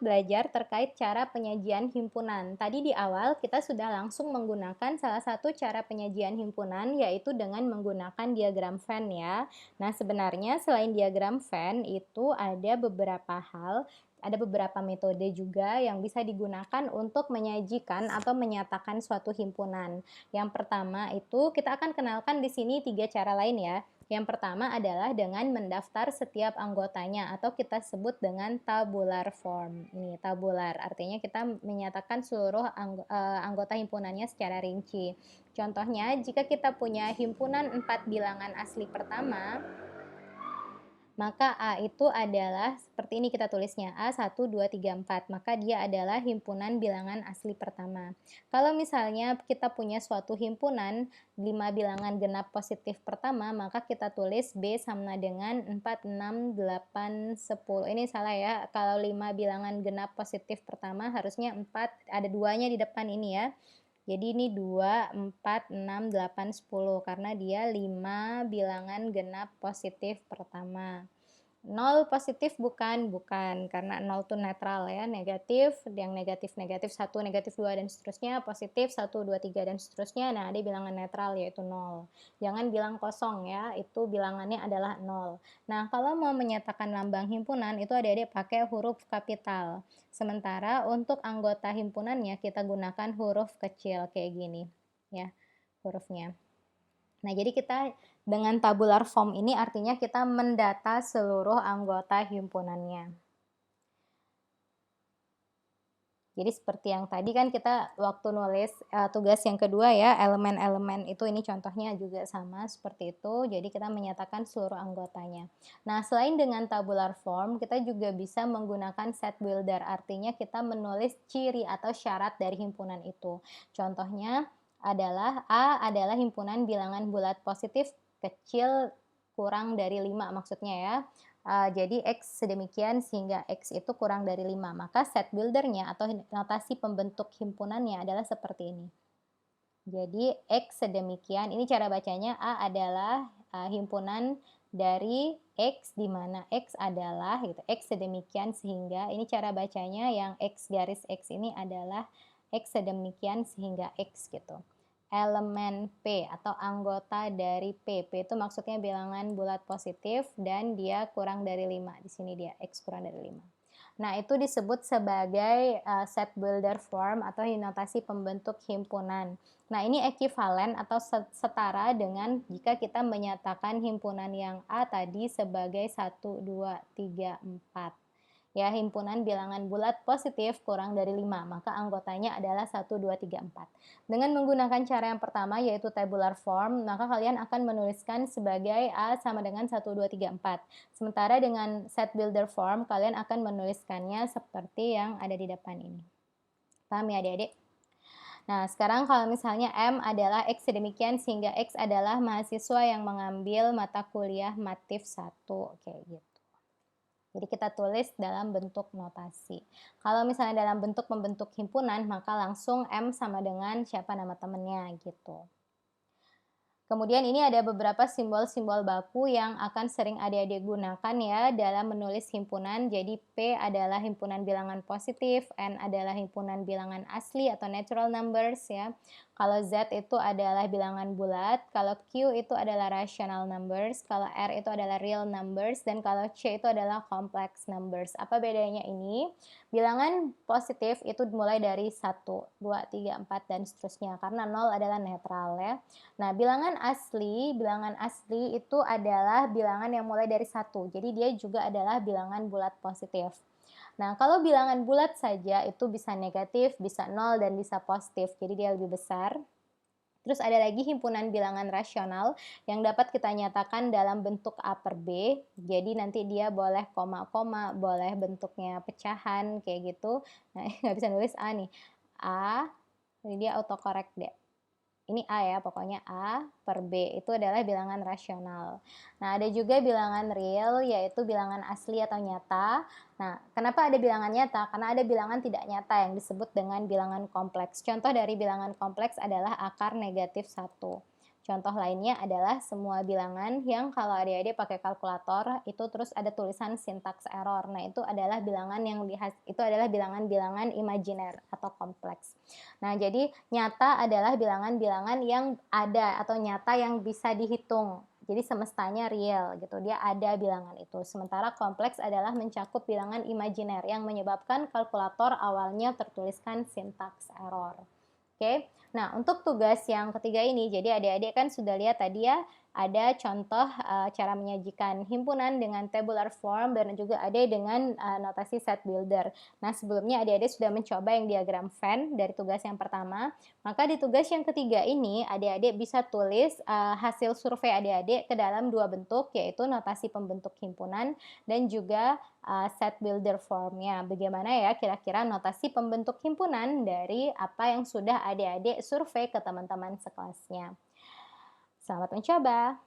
belajar terkait cara penyajian himpunan. Tadi di awal kita sudah langsung menggunakan salah satu cara penyajian himpunan, yaitu dengan menggunakan diagram Venn ya. Nah, sebenarnya selain diagram Venn itu ada beberapa metode juga yang bisa digunakan untuk menyajikan atau menyatakan suatu himpunan. Yang pertama itu kita akan kenalkan di sini 3 cara lain ya. Yang pertama adalah dengan mendaftar setiap anggotanya atau kita sebut dengan tabular form. Ini tabular, artinya kita menyatakan seluruh anggota himpunannya secara rinci. Contohnya, jika kita punya himpunan 4 bilangan asli pertama, maka A itu adalah seperti ini kita tulisnya, A 1, 2, 3, 4. Maka dia adalah himpunan bilangan asli pertama. Kalau misalnya kita punya suatu himpunan 5 bilangan genap positif pertama, maka kita tulis B sama dengan 4, 6, 8, 10. Ini salah ya, kalau 5 bilangan genap positif pertama harusnya 4, ada 2-nya di depan ini ya. Jadi ini 2, 4, 6, 8, 10 karena dia 5 bilangan genap positif pertama. 0 positif bukan karena 0 itu netral ya, negatif, yang negatif 1, negatif 2 dan seterusnya, positif 1, 2, 3 dan seterusnya. Nah, ada bilangan netral yaitu 0. Jangan bilang kosong ya, itu bilangannya adalah 0. Nah, kalau mau menyatakan lambang himpunan itu adik-adik pakai huruf kapital. Sementara untuk anggota himpunannya kita gunakan huruf kecil kayak gini ya, hurufnya. Nah, jadi kita dengan tabular form ini artinya kita mendata seluruh anggota himpunannya. Jadi seperti yang tadi kan kita waktu nulis tugas yang kedua ya, elemen-elemen itu ini contohnya juga sama seperti itu. Jadi kita menyatakan seluruh anggotanya. Nah, selain dengan tabular form, kita juga bisa menggunakan set builder. Artinya kita menulis ciri atau syarat dari himpunan itu. Contohnya adalah A adalah himpunan bilangan bulat positif kecil kurang dari 5 maksudnya ya. Jadi X sedemikian sehingga X itu kurang dari 5. Maka set buildernya atau notasi pembentuk himpunannya adalah seperti ini. Jadi X sedemikian, ini cara bacanya A adalah himpunan dari X di mana X adalah gitu, X sedemikian sehingga, ini cara bacanya yang X garis X ini adalah X sedemikian sehingga X gitu. Elemen P atau anggota dari P. P itu maksudnya bilangan bulat positif dan dia kurang dari 5. Di sini dia X kurang dari 5. Nah, itu disebut sebagai set builder form atau notasi pembentuk himpunan. Nah, ini ekivalen atau setara dengan jika kita menyatakan himpunan yang A tadi sebagai 1, 2, 3, 4. Ya, himpunan bilangan bulat positif kurang dari 5, maka anggotanya adalah 1, 2, 3, 4. Dengan menggunakan cara yang pertama yaitu tabular form, maka kalian akan menuliskan sebagai A sama dengan 1, 2, 3, 4. Sementara dengan set builder form, kalian akan menuliskannya seperti yang ada di depan ini. Paham ya adik-adik? Nah, sekarang kalau misalnya M adalah X sedemikian sehingga X adalah mahasiswa yang mengambil mata kuliah Matif 1, kayak gitu. Jadi kita tulis dalam bentuk notasi. Kalau misalnya dalam bentuk membentuk himpunan, maka langsung M sama dengan siapa nama temennya gitu. Kemudian ini ada beberapa simbol-simbol baku yang akan sering adik-adik gunakan ya dalam menulis himpunan. Jadi P adalah himpunan bilangan positif, N adalah himpunan bilangan asli atau natural numbers ya. Kalau Z itu adalah bilangan bulat, kalau Q itu adalah rational numbers, kalau R itu adalah real numbers, dan kalau C itu adalah complex numbers. Apa bedanya ini? Bilangan positif itu mulai dari 1, 2, 3, 4, dan seterusnya, karena 0 adalah netral ya. Nah, bilangan asli itu adalah bilangan yang mulai dari 1, jadi dia juga adalah bilangan bulat positif. Nah, kalau bilangan bulat saja itu bisa negatif, bisa 0, dan bisa positif, jadi dia lebih besar. Terus ada lagi himpunan bilangan rasional yang dapat kita nyatakan dalam bentuk A per B. Jadi nanti dia boleh koma-koma, boleh bentuknya pecahan kayak gitu. Nah, nggak bisa nulis A nih. A, ini dia autocorrect deh. Ini A ya, pokoknya A per B itu adalah bilangan rasional. Nah, ada juga bilangan real, yaitu bilangan asli atau nyata. Nah, kenapa ada bilangan nyata? Karena ada bilangan tidak nyata yang disebut dengan bilangan kompleks. Contoh dari bilangan kompleks adalah akar negatif 1. Contoh lainnya adalah semua bilangan yang kalau adik-adik pakai kalkulator itu terus ada tulisan syntax error. Nah, itu adalah bilangan-bilangan imajiner atau kompleks. Nah, jadi nyata adalah bilangan-bilangan yang ada atau nyata yang bisa dihitung. Jadi semestanya real gitu, dia ada bilangan itu. Sementara kompleks adalah mencakup bilangan imajiner yang menyebabkan kalkulator awalnya tertuliskan syntax error. Oke, nah untuk tugas yang ketiga ini, jadi adik-adik kan sudah lihat tadi ya, ada contoh cara menyajikan himpunan dengan tabular form dan juga ada dengan notasi set builder. Nah, sebelumnya adik-adik sudah mencoba yang diagram Venn dari tugas yang pertama, maka di tugas yang ketiga ini adik-adik bisa tulis hasil survei adik-adik ke dalam dua bentuk, yaitu notasi pembentuk himpunan dan juga set builder formnya. Bagaimana ya kira-kira notasi pembentuk himpunan dari apa yang sudah adik-adik survei ke teman-teman sekelasnya. Selamat mencoba.